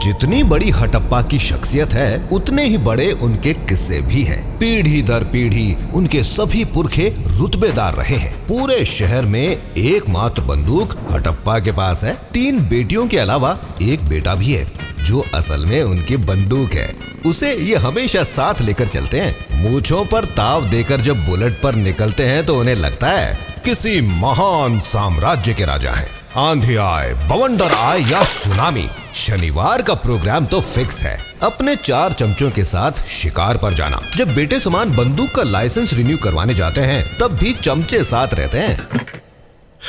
जितनी बड़ी हटप्पा की शख्सियत है उतने ही बड़े उनके किस्से भी हैं। पीढ़ी दर पीढ़ी उनके सभी पुरखे रुतबेदार रहे हैं। पूरे शहर में एकमात्र बंदूक हटप्पा के पास है। 3 बेटियों के अलावा एक बेटा भी है जो असल में उनकी बंदूक है। उसे ये हमेशा साथ लेकर चलते हैं। मूंछों पर ताव देकर जब बुलेट पर निकलते हैं तो उन्हें लगता है किसी महान साम्राज्य के राजा हैं। आंधी आए, बवंडर आए या सुनामी, शनिवार का प्रोग्राम तो फिक्स है। अपने 4 चमचों के साथ शिकार पर जाना। जब बेटे समान बंदूक का लाइसेंस रिन्यू करवाने जाते हैं तब भी चमचे साथ रहते हैं।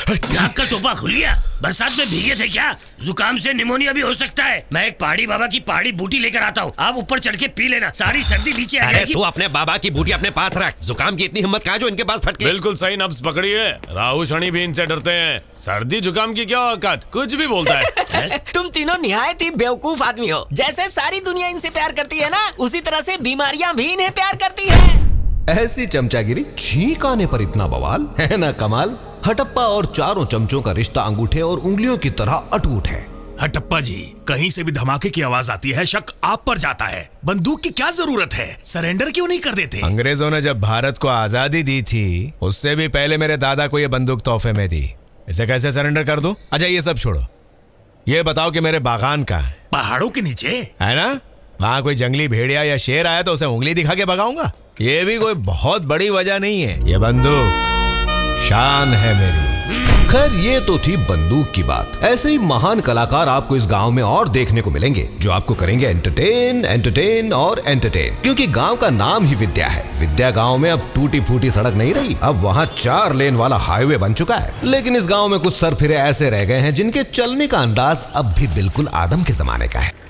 नाक का टोपा खुल गया। बरसात में भीगे थे क्या? जुकाम से निमोनिया भी हो सकता है। मैं एक पहाड़ी बाबा की पहाड़ी बूटी लेकर आता हूँ, आप ऊपर चढ़ के पी लेना, सारी सर्दी नीचे आ जाएगी। तू अपने बाबा की बूटी अपने पास रख। जुकाम की इतनी हिम्मत कहाँ जो इनके पास फटके। बिल्कुल सही नब्ज पकड़ी है। राहु शनि भी इनसे डरते हैं। सर्दी जुकाम की क्या औकात, कुछ भी बोलता है। तुम तीनों निहायत ही बेवकूफ आदमी हो। जैसे सारी दुनिया इनसे प्यार करती है ना, उसी तरह से बीमारियां भी इन्हें प्यार करती है। ऐसी चमचागिरी, छींक आने पर इतना बवाल है ना कमाल। हटप्पा और चारों चमचों का रिश्ता अंगूठे और उंगलियों की तरह अटूट है। हटप्पा जी, कहीं से भी धमाके की आवाज आती है, शक आप पर जाता है। बंदूक की क्या जरूरत है? सरेंडर क्यों नहीं कर देते? अंग्रेजों ने जब भारत को आजादी दी थी उससे भी पहले मेरे दादा को ये बंदूक तोहफे में दी। इसे कैसे सरेंडर कर दूं? अच्छा ये सब छोड़ो, ये बताओ कि मेरे बागान कहाँ है? पहाड़ों के नीचे है ना। वहाँ कोई जंगली भेड़िया या शेर आया तो उसे उंगली दिखा के भगाऊंगा? ये भी कोई बहुत बड़ी वजह नहीं है। ये बंदूक शान है मेरी। खैर ये तो थी बंदूक की बात। ऐसे ही महान कलाकार आपको इस गांव में और देखने को मिलेंगे जो आपको करेंगे एंटरटेन और एंटरटेन। क्योंकि गांव का नाम ही विद्या है। विद्या गांव में अब टूटी फूटी सड़क नहीं रही, अब वहाँ 4 लेन वाला हाईवे बन चुका है। लेकिन इस गांव में कुछ सरफिरे ऐसे रह गए हैं जिनके चलने का अंदाज अब भी बिल्कुल आदम के जमाने का है।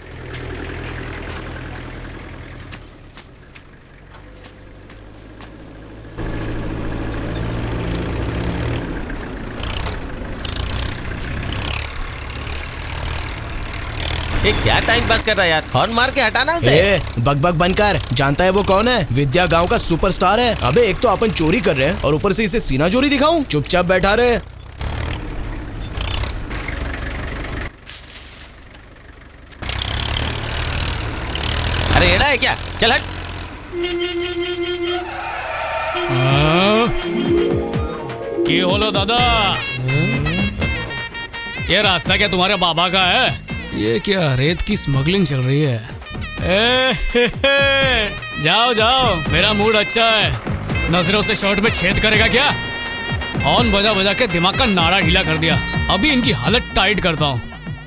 ये क्या टाइम पास कर रहा है यार? हॉर्न मार के हटाना उसे। बकबक बंद कर। जानता है वो कौन है? विद्या गांव का सुपरस्टार है। अबे एक तो अपन चोरी कर रहे हैं और ऊपर से इसे सीना चोरी दिखाऊं? चुपचाप बैठा रहे। अरे एड़ा है क्या? चल हट। की होलो दादा, ये रास्ता क्या तुम्हारे बाबा का है? ये क्या रेत की स्मगलिंग चल रही है? जाओ जाओ, मेरा मूड अच्छा है। नजरों से शर्ट में छेद करेगा क्या? हॉर्न बजा बजा के दिमाग का नाड़ा ढीला कर दिया। अभी इनकी हालत टाइट करता हूँ।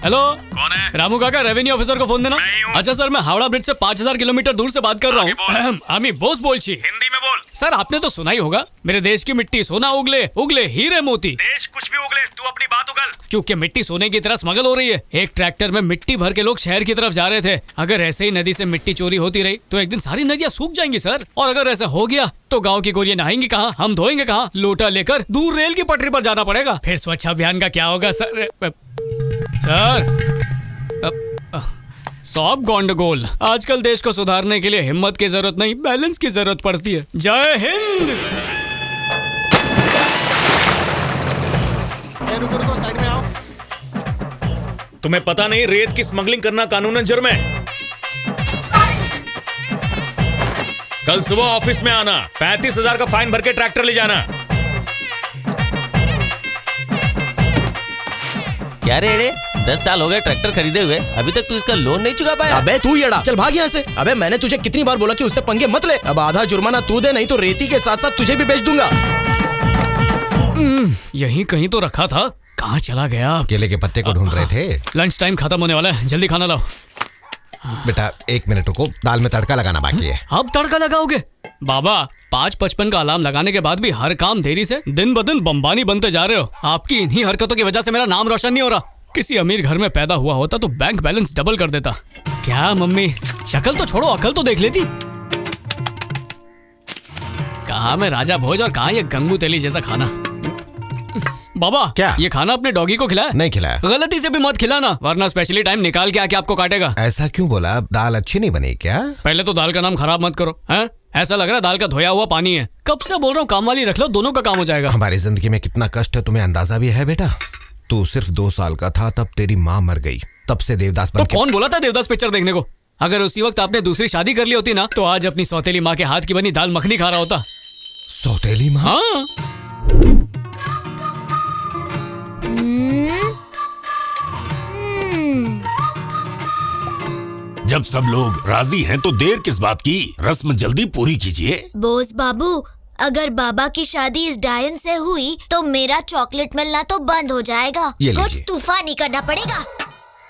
हेलो, कौन है? रामू काका, रेवेन्यू ऑफिसर को फोन देना। अच्छा सर, मैं हावड़ा ब्रिज से 5000 किलोमीटर दूर से बात कर रहा हूँ। आमी बोस बोलची। हिंदी में बोल। सर आपने तो सुना ही होगा, मेरे देश की मिट्टी सोना उगले उगले हीरे मोती। देश कुछ भी उगले, तू अपनी बात उगल। क्योंकि मिट्टी सोने की तरह स्मगल हो रही है। एक ट्रैक्टर में मिट्टी भर के लोग शहर की तरफ जा रहे थे। अगर ऐसे ही नदी से मिट्टी चोरी होती रही तो एक दिन सारी नदियां सूख जाएंगी सर। और अगर ऐसा हो गया तो गांव की गोरियां नहाएंगी कहाँ, हम धोएंगे कहाँ? लोटा लेकर दूर रेल की पटरी पर जाना पड़ेगा। फिर स्वच्छ अभियान का क्या होगा सर? सर सब गंडगोल। आजकल देश को सुधारने के लिए हिम्मत की जरूरत नहीं, बैलेंस की जरूरत पड़ती है। जय हिंद। रुको, साइड में आओ। तुम्हें पता नहीं रेत की स्मगलिंग करना कानूनन जुर्म है। कल सुबह ऑफिस में आना, 35,000 का फाइन भर के ट्रैक्टर ले जाना। क्या रे एड़े, 10 साल हो गए ट्रैक्टर खरीदे हुए, अभी तक तू इसका लोन नहीं चुका पाया? अबे तू येड़ा, चल भाग यहाँ से। अबे मैंने तुझे कितनी बार बोला कि उससे पंगे मत ले। अब आधा जुर्माना तू दे, नहीं तो रेती के साथ साथ तुझे भी बेच दूंगा। यहीं कहीं तो रखा था, कहाँ चला गया? केले के पत्ते को ढूंढ रहे थे। लंच टाइम खत्म होने वाला है, जल्दी खाना लाओ। बेटा 1 मिनट रुको, दाल में तड़का लगाना बाकी है। अब तड़का लगाओगे? बाबा 5:55 का अलार्म लगाने के बाद भी हर काम देरी से दिन ब दिन बम्बानी बनते जा रहे हो। आपकी इन्हीं हरकतों की वजह से मेरा नाम रोशन नहीं हो रहा। किसी अमीर घर में पैदा हुआ होता तो बैंक बैलेंस डबल कर देता। क्या मम्मी, शक्ल तो छोड़ो, अकल तो देख लेती। कहाँ मैं राजा भोज और कहाँ ये गंगू तेली जैसा खाना। बाबा क्या? ये खाना अपने डॉगी को खिलाया? नहीं खिलाया। गलती से भी मत खिलाना, वरना स्पेशली टाइम निकाल के आके आपको काटेगा। ऐसा क्यों बोला? दाल अच्छी नहीं बनी क्या? पहले तो दाल का नाम खराब मत करो। हैं? ऐसा लग रहा है दाल का धोया हुआ पानी है। कब से बोल रहा हूँ काम वाली रख लो, दोनों का काम हो जाएगा। हमारी जिंदगी में कितना कष्ट है तुम्हें अंदाजा भी है बेटा? तू सिर्फ 2 साल का था तब तेरी माँ मर गई। तब से देवदास तो बन के। कौन बोला था देवदास पिक्चर देखने को? अगर उसी वक्त आपने दूसरी शादी कर ली होती ना, तो आज अपनी सौतेली माँ के हाथ की बनी दाल मखनी खा रहा होता। सौतेली माँ? हाँ। जब सब लोग राजी हैं तो देर किस बात की, रस्म जल्दी पूरी कीजिए। बोस बाबू, अगर बाबा की शादी इस डायन से हुई तो मेरा चॉकलेट मिलना तो बंद हो जाएगा। ये कुछ लीजिए। तूफानी करना पड़ेगा।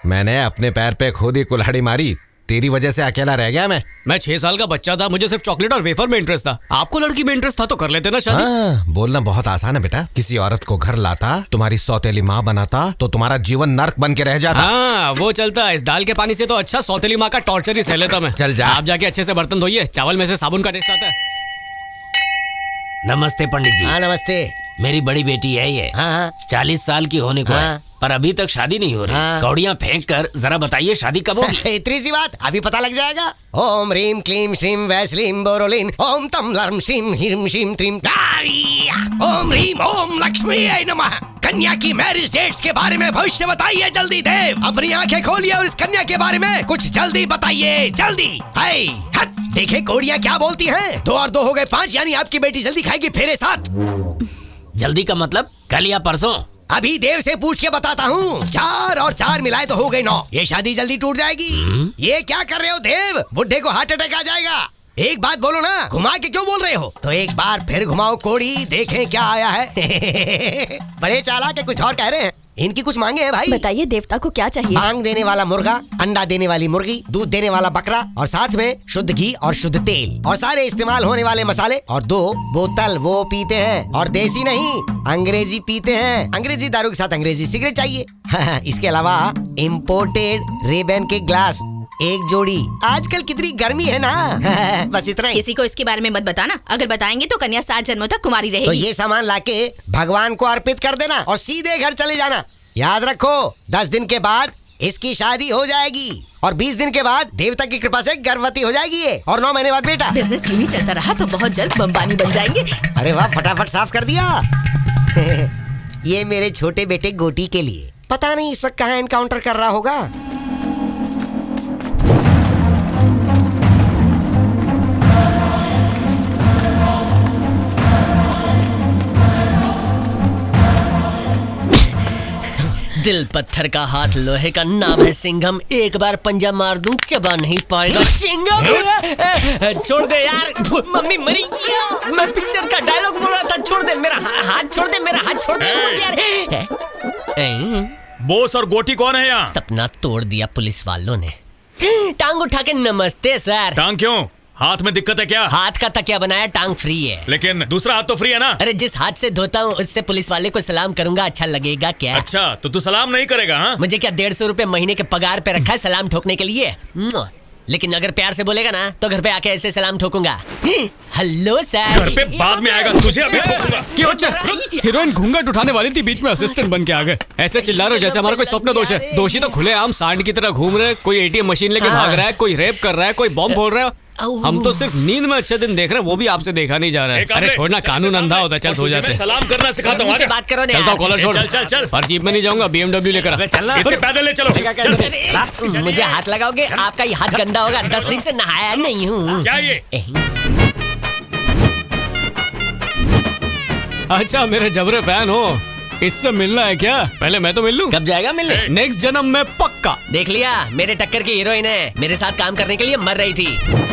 मैंने अपने पैर पे खुद ही कुल्हाड़ी मारी, तेरी वजह से अकेला रह गया मैं 6 साल का बच्चा था, मुझे सिर्फ चॉकलेट और वेफर में इंटरेस्ट था। आपको लड़की में इंटरेस्ट था तो कर लेते ना शादी। हाँ, बोलना बहुत आसान है बेटा। किसी औरत को घर लाता, तुम्हारी सौतेली माँ बनाता तो तुम्हारा जीवन नर्क बन के रह जाता। हाँ, वो चलता। इस दाल के पानी से तो अच्छा सौतेली माँ का टॉर्चर ही सह लेता मैं। चल जा। आप जाके अच्छे से बर्तन धोइए, चावल में से साबुन का टेस्ट आता है। नमस्ते पंडित जी। हाँ नमस्ते। मेरी बड़ी बेटी है ये। हाँ 40 साल की होने को है, हाँ। पर अभी तक शादी नहीं हो रही। हाँ। कौड़ियाँ फेंक कर जरा बताइए शादी कब होगी? इतनी सी बात, अभी पता लग जाएगा। ओम ह्रीम क्लीम श्रीम वैसलीम बोरोलिन ओम तम लर्म श्रीम ह्रीम श्रीम त्रीम। ओम ह्रीम ओम लक्ष्मी नमः। कन्या की मैरिज डेट्स के बारे में भविष्य बताइए जल्दी देव। अपनी आंखें खोलिए और इस कन्या के बारे में कुछ जल्दी बताइए, जल्दी। हाय हट, देखे कौड़ियाँ क्या बोलती हैं। 2 और 2 हो गए 5, यानी आपकी बेटी जल्दी खाएगी फेरे 7। जल्दी का मतलब कल या परसों? अभी देव से पूछ के बताता हूँ। 4 और 4 मिलाए तो हो गए 9। ये शादी जल्दी टूट जाएगी। ये क्या कर रहे हो देव? बुड्ढे को हार्ट अटैक आ जाएगा। एक बात बोलो ना, घुमा के क्यों बोल रहे हो? तो एक बार फिर घुमाओ कोड़ी, देखें क्या आया है। बड़े चालाक है, कुछ और कह रहे हैं। इनकी कुछ मांगे हैं भाई। बताइए देवता को क्या चाहिए? आंग देने वाला मुर्गा, अंडा देने वाली मुर्गी, दूध देने वाला बकरा और साथ में शुद्ध घी और शुद्ध तेल और सारे इस्तेमाल होने वाले मसाले और 2 बोतल वो पीते हैं और देसी नहीं अंग्रेजी पीते हैं। अंग्रेजी दारू के साथ अंग्रेजी सिगरेट चाहिए। इसके अलावा इम्पोर्टेड रेबन के ग्लास 1 जोड़ी। आजकल कितनी गर्मी है ना। बस इतना ही। किसी को इसके बारे में मत बताना, अगर बताएंगे तो कन्या 7 जन्मों तक कुमारी तो रहेगी। ये सामान लाके भगवान को अर्पित कर देना और सीधे घर चले जाना। याद रखो 10 दिन के बाद इसकी शादी हो जाएगी और 20 दिन के बाद देवता की कृपा से गर्भवती हो जाएगी ये, और 9 महीने बाद बेटा। बिजनेस यूं ही चलता रहा तो बहुत जल्द बम्बानी बन जाएंगे। अरे वाह, फटाफट साफ कर दिया। ये मेरे छोटे बेटे गोटी के लिए। पता नहीं इस वक्त कहाँ एनकाउंटर कर रहा होगा। दिल पत्थर का हाथ लोहे का, नाम है सिंघम। एक बार पंजा मार दूं चबा नहीं पाएगा। सिंघम छोड़ दे यार, मम्मी मरी गया। मैं पिक्चर का डायलॉग बोल रहा था। छोड़ दे मेरा हाथ, छोड़ दे मेरा हाथ, छोड़ दे यार। बोस और गोटी कौन है यहाँ? सपना तोड़ दिया पुलिस वालों ने। टांग उठा के नमस्ते सर। टांग क्यों? हाथ में दिक्कत है क्या? हाथ का तकिया बनाया, टांग फ्री है। लेकिन दूसरा हाथ तो फ्री है ना? अरे जिस हाथ से धोता हूँ उससे पुलिस वाले को सलाम करूंगा, अच्छा लगेगा क्या? अच्छा, तो तू सलाम नहीं करेगा? हाँ, मुझे क्या 150 रुपए महीने के पगार पे रखा है सलाम ठोकने के लिए? लेकिन अगर प्यार से बोलेगा ना तो घर पे आके ऐसे सलाम ठोकूंगा। Hello sir. घर पे बाद में आएगा, तुझे अभी ठोकूंगा। क्यों हीरोइन घूंघट उठाने वाली थी, बीच में असिस्टेंट बन के आ गए। ऐसे चिल्ला रहे हो जैसे हमारा कोई स्वप्न दोष है। दोषी तो खुलेआम सांड की तरह घूम रहे हैं। कोई एटीएम मशीन लेके भाग रहा है, कोई रेप कर रहा है, कोई बॉम्ब फोड़ रहा है। हम तो सिर्फ नींद में अच्छे दिन देख रहे हैं, वो भी आपसे देखा नहीं जा रहा है। अरे छोड़ना, कानून अंधा होता है। चल सो जाते हैं। सलाम करना सिखाता हूँ। मुझसे बात करो ना चलता हूँ, कॉलर छोड़। चल चल चल। पर जीप में नहीं जाऊंगा, BMW लेकर आ। चलना। इसे पैदल ले चलो। मुझे हाथ लगाओगे, आपका ये हाथ गंदा होगा। 10 दिन से नहाया नहीं हूँ। क्या ये? अच्छा, मेरे जबरे फैन हो, इससे मिलना है क्या? पहले मैं तो मिल लूं। कब जाएगा मिलने? नेक्स्ट जन्म में पक्का। देख लिया, मेरे टक्कर की हीरोइन है, मेरे साथ काम करने के लिए मर रही थी।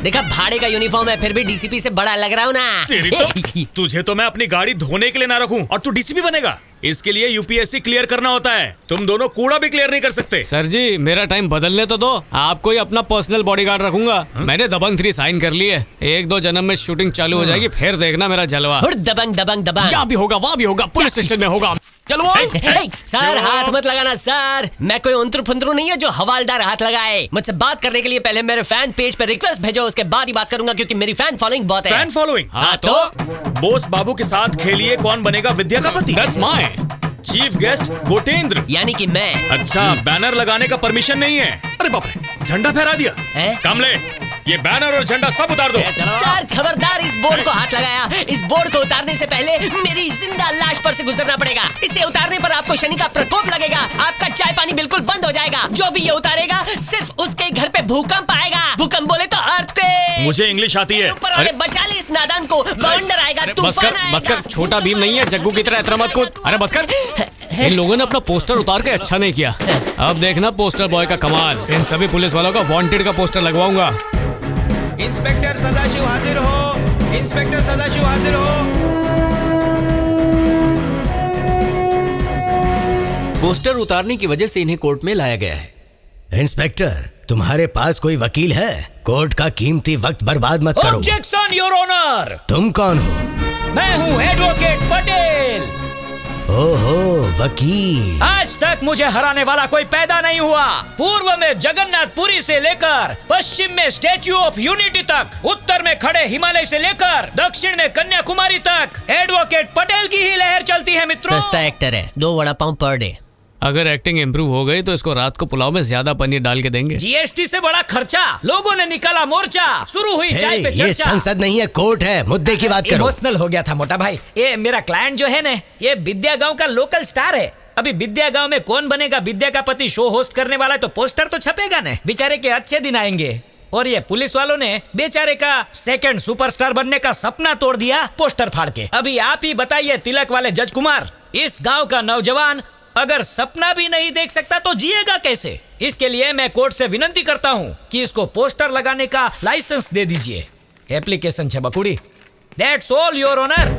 देखा, भाड़े का यूनिफॉर्म है, फिर भी डीसीपी से बड़ा लग रहा हूँ ना। तेरी तो, तुझे तो मैं अपनी गाड़ी धोने के लिए ना रखूं और तू डीसीपी बनेगा? इसके लिए यूपीएससी क्लियर करना होता है। तुम दोनों कूड़ा भी क्लियर नहीं कर सकते। सर जी, मेरा टाइम बदलने तो दो। आपको ही अपना पर्सनल बॉडीगार्ड रखूंगा। मैंने दबंग 3 साइन कर ली है। 1-2 जन्म में शूटिंग चालू हो जाएगी, फिर देखना मेरा जलवा। दबंग दबंग दबंग। यहाँ भी होगा, वहाँ भी होगा, पुलिस स्टेशन में होगा। चलो सर, हाथ मत लगाना सर। मैं कोई उंतरू फुंतरू नहीं है जो हवालदार हाथ लगाए। मुझसे बात करने के लिए पहले मेरे फैन पेज पे रिक्वेस्ट भेजो, उसके बाद ही बात करूंगा, क्योंकि मेरी फैन फॉलोइंग बहुत है। Fan following? हाँ तो बोस बाबू के साथ खेलिए कौन बनेगा विद्या का पति। That's mine। चीफ गेस्ट गोटेंद्र, यानी कि मैं। अच्छा, बैनर लगाने का परमिशन नहीं है? अरे बाप रे, झंडा फहरा दिया। हैं? काम ले, ये बैनर और झंडा सब उतार दो। सर खबरदार, इस बोर्ड को हाथ लगाया। इस बोर्ड को उतारने से पहले मेरी जिंदा लाश पर से गुजरना पड़ेगा। इसे उतारने पर आपको शनि का प्रकोप लगेगा। आपका चाय पानी बिल्कुल बंद हो जाएगा। जो भी ये उतारेगा सिर्फ उसके घर पे भूकंप आएगा। भूकंप बोले तो अर्थक्वेक। मुझे इंग्लिश आती है। ऊपर वाले बचा ले इस नादान को। बवंडर आएगा, तूफान आएगा। बस कर, छोटा भीम नहीं है, जग्गू की तरह इतना मत कूद। अरे बस कर। इन लोगों ने अपना पोस्टर उतार के अच्छा नहीं किया। अब देखना पोस्टर बॉय का कमाल। इन सभी पुलिस वालों का वांटेड का पोस्टर लगवाऊंगा। इंस्पेक्टर सदाशिव हाजिर हो। इंस्पेक्टर सदाशिव हाजिर हो। पोस्टर उतारने की वजह से इन्हें कोर्ट में लाया गया है। इंस्पेक्टर, तुम्हारे पास कोई वकील है? कोर्ट का कीमती वक्त बर्बाद मत करो। Objection your honour. तुम कौन हो? मैं हूँ एडवोकेट पटेल। ओहो, वकील। आज तक मुझे हराने वाला कोई पैदा नहीं हुआ। पूर्व में जगन्नाथपुरी से लेकर पश्चिम में स्टैच्यू ऑफ यूनिटी तक, उत्तर में खड़े हिमालय से लेकर दक्षिण में कन्याकुमारी तक एडवोकेट पटेल की ही लहर चलती है मित्रों। सस्ता एक्टर है, 2 वड़ा पाव पर डे। अगर एक्टिंग इम्प्रूव हो गई तो इसको रात को पुलाव में ज्यादा पनीर डाल के देंगे। जीएसटी से बड़ा खर्चा, लोगों ने निकाला मोर्चा, शुरू हुई चाय पे ये चर्चा। संसद नहीं है, कोर्ट है। मुद्दे की बात करो। इमोशनल हो गया था मोटा भाई। ये मेरा क्लाइंट जो है ना, ये विद्या गांव का लोकल स्टार है। अभी विद्या गांव में कौन बनेगा विद्या का पति शो होस्ट करने वाला है, तो पोस्टर तो छपेगा ना। बेचारे के अच्छे दिन आएंगे। और ये पुलिस वालों ने बेचारे का सेकंड सुपरस्टार बनने का सपना तोड़ दिया पोस्टर फाड़ के। अभी आप ही बताइए तिलक वाले जज कुमार, इस गांव का नौजवान अगर सपना भी नहीं देख सकता तो जिएगा कैसे? इसके लिए मैं कोर्ट से विनती करता हूँ कि इसको पोस्टर लगाने का लाइसेंस दे दीजिए। एप्लीकेशन छे बकुड़ी। That's all your honour.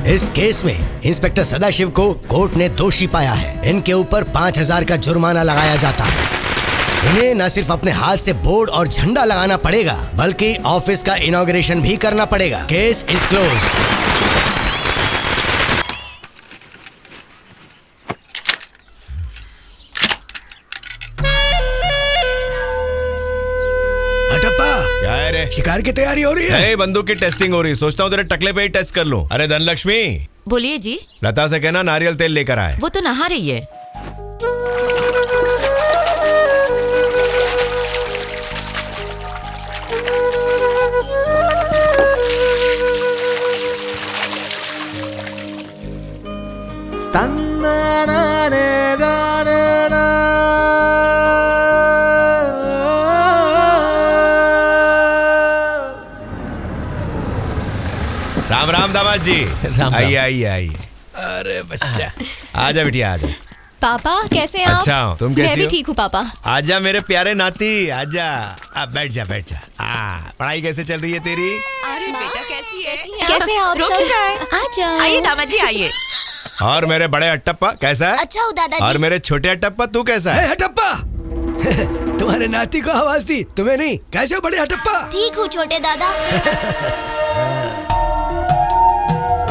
इस केस में इंस्पेक्टर सदाशिव को कोर्ट ने दोषी पाया है। इनके ऊपर 5000 का जुर्माना लगाया जाता है। इन्हें न सिर्फ अपने हाथ से बोर्ड और झंडा लगाना पड़ेगा, बल्कि ऑफिस का इनॉग्रेशन भी करना पड़ेगा। Case is closed. क्या है रे? शिकार की तैयारी हो रही है? नहीं, बंदूक की टेस्टिंग हो रही। सोचता हूँ तेरे टकले पे ही टेस्ट कर लूं। अरे धनलक्ष्मी, बोलिए जी। लता से कहना नारियल तेल लेकर आए। वो तो नहा रही है। राम राम दामाद जी। राम। आइए आइए आइए। अरे बच्चा, आजा बिटिया आजा। पापा कैसे हैं आप? अच्छा हूँ, तुम मैं कैसी भी हो? ठीक हूँ पापा। आजा मेरे प्यारे नाती, आजा। अब बैठ जा बैठ जा। पढ़ाई कैसे चल रही है तेरी? अरे बेटा कैसी है? कैसे हैं आप रोक सब? रहा है। आ जाओ। आइए दामाद जी आइए। और मेरे बड़े हट्टप्पा कैसा है? अच्छा हूँ दादाजी। और मेरे छोटे हट्टप्पा तू कैसा है? हटप्पा, तुम्हारे नाती को आवाज दी, तुम्हें नहीं। कैसे हो बड़े हटप्पा? ठीक हूँ छोटे दादा।